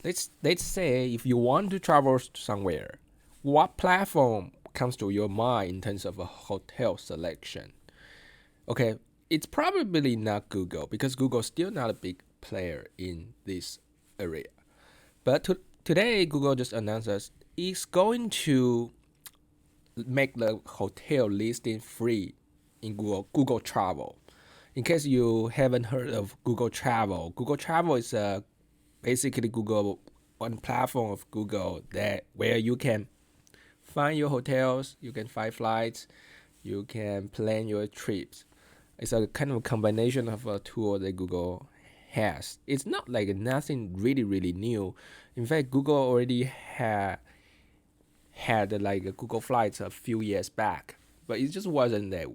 let's say if you want to travel somewhere, what platform comes to your mind in terms of a hotel selection? Okay, it's probably not Google because Google's still not a big player in this area. But today, Google just announced us it's going to make the hotel listing free in Google Travel. In case you haven't heard of Google Travel is basically Google one platform of Google that where you can find your hotels, you can find flights, you can plan your trips. It's a kind of a combination of a tool that Google has. It's not like nothing really new. In fact, Google already had like a Google Flights a few years back, but it just wasn't that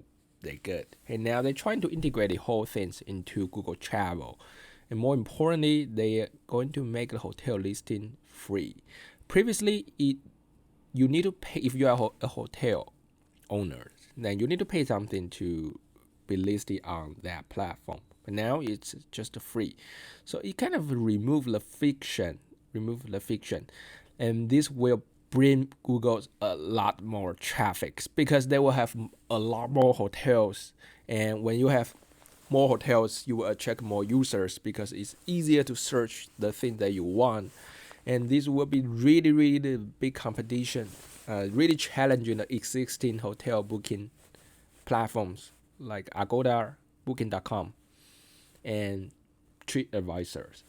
good. And now they're trying to integrate the whole things into Google Travel, and more importantly, they are going to make the hotel listing free. Previously, you need to pay if you are a hotel owner, then you need to pay something to be listed on that platform. But now it's just free, so it kind of remove the fiction, and this will bring Google a lot more traffic because they will have a lot more hotels, and when you have more hotels, you will attract more users because it's easier to search the thing that you want, and this will be really big competition, really challenging the existing hotel booking platforms like Agoda, Booking.com, and TripAdvisor.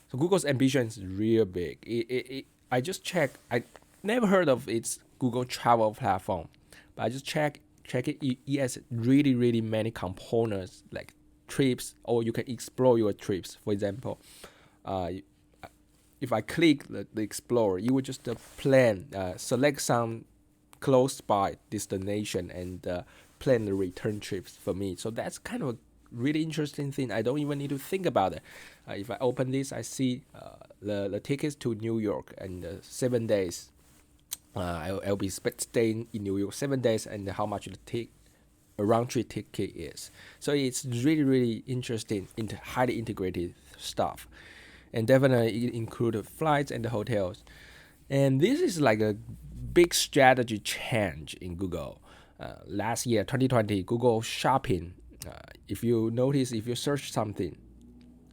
So Google's ambition is real big. I just checked. I never heard of its Google Travel platform, but I just check it. It has really many components like trips, or you can explore your trips. For example, uh, if I click the Explore, you would just select some close by destination and plan the return trips for me. So that's kind of a really interesting thing. I don't even need to think about it. If I open this, I see the tickets to New York and 7 days. I'll be staying in New York 7 days and how much a round trip ticket is. So it's really interesting, highly integrated stuff, and definitely it included flights and the hotels. And this is like a big strategy change in Google. Last year, 2020, Google Shopping. If you notice, if you search something,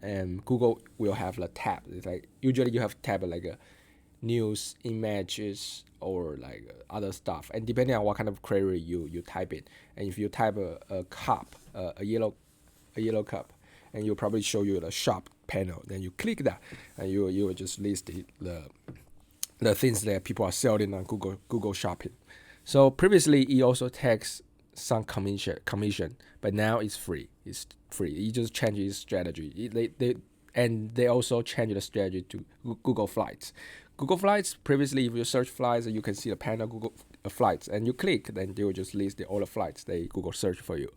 and Google will have a tab. It's like usually you have tab like a news, images, or like other stuff. And depending on what kind of query you type in, and if you type a cup, a yellow cup, and you'll probably show you the shop panel. Then you click that, and you will just list the things that people are selling on Google Shopping. So previously, it also takes some commission, but now it's free. It's free. It just changes its strategy. They also changed the strategy to Google Flights. Google Flights previously, if you search flights, you can see the panel Google Flights, and you click, then they will just list all the flights they Google search for you,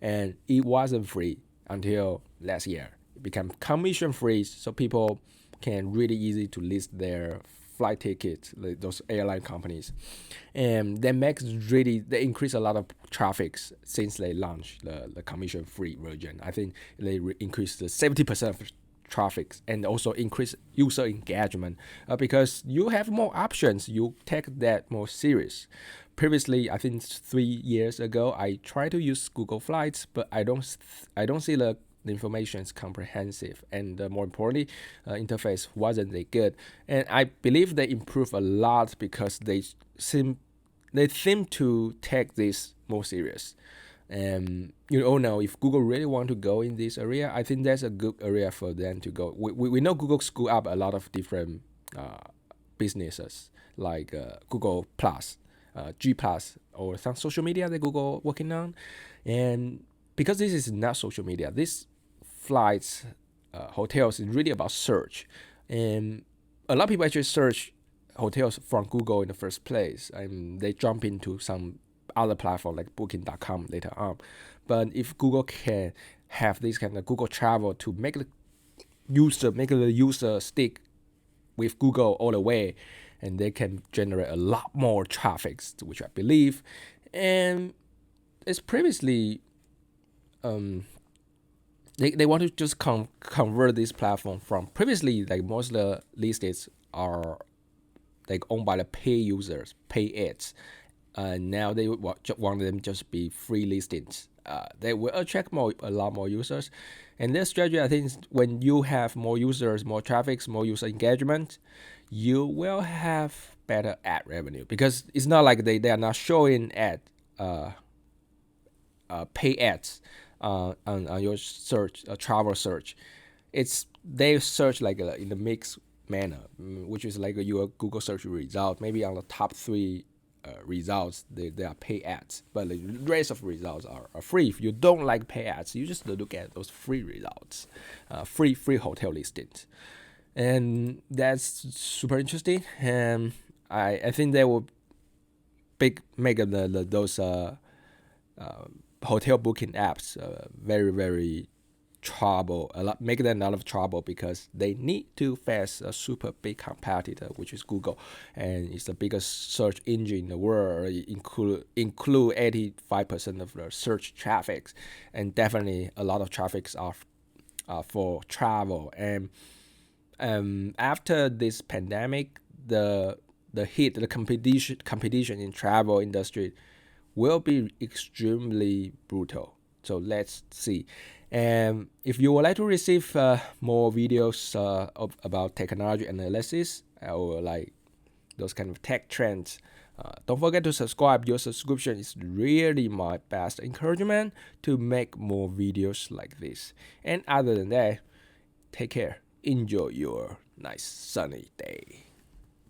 and it wasn't free until last year. It became commission free, so people can really easy to list their flight tickets, like those airline companies, and they increase a lot of traffic since they launched the commission free version. I think they increased the 70% of traffic and also increase user engagement because you have more options. You take that more serious. Previously, I think 3 years ago, I tried to use Google Flights, but I don't see the information is comprehensive, and more importantly, interface wasn't that good. And I believe they improved a lot because they seem to take this more serious. And you all know, if Google really want to go in this area, I think that's a good area for them to go. We know Google screw up a lot of different businesses like Google Plus, G Plus, or some social media that Google working on. And because this is not social media, this flights, hotels is really about search, and a lot of people actually search hotels from Google in the first place, and they jump into some other platform like Booking.com later on. But if Google can have this kind of Google Travel to make the user stick with Google all the way, and they can generate a lot more traffic, which I believe, and it's previously they want to just convert this platform from previously, like most of the listings are like owned by the pay users, pay ads. Now they want them just be free listings. They will attract a lot more users, and this strategy, I think, is when you have more users, more traffic, more user engagement, you will have better ad revenue, because it's not like they are not showing pay ads on your search, travel search. It's they search like in a mixed manner, which is like your Google search result. Maybe on the top three results, they are pay ads, but the rest of results are free. If you don't like pay ads, you just look at those free results, free hotel listings, and that's super interesting. And I think they will make those hotel booking apps very trouble, make them a lot of trouble, because they need to face a super big competitor, which is Google, and it's the biggest search engine in the world, include 85% of the search traffic, and definitely a lot of traffics are for travel. And after this pandemic, the competition in travel industry will be extremely brutal. So let's see. And if you would like to receive more videos about technology analysis, or like those kind of tech trends, don't forget to subscribe. Your subscription is really my best encouragement to make more videos like this. And other than that, take care. Enjoy your nice sunny day.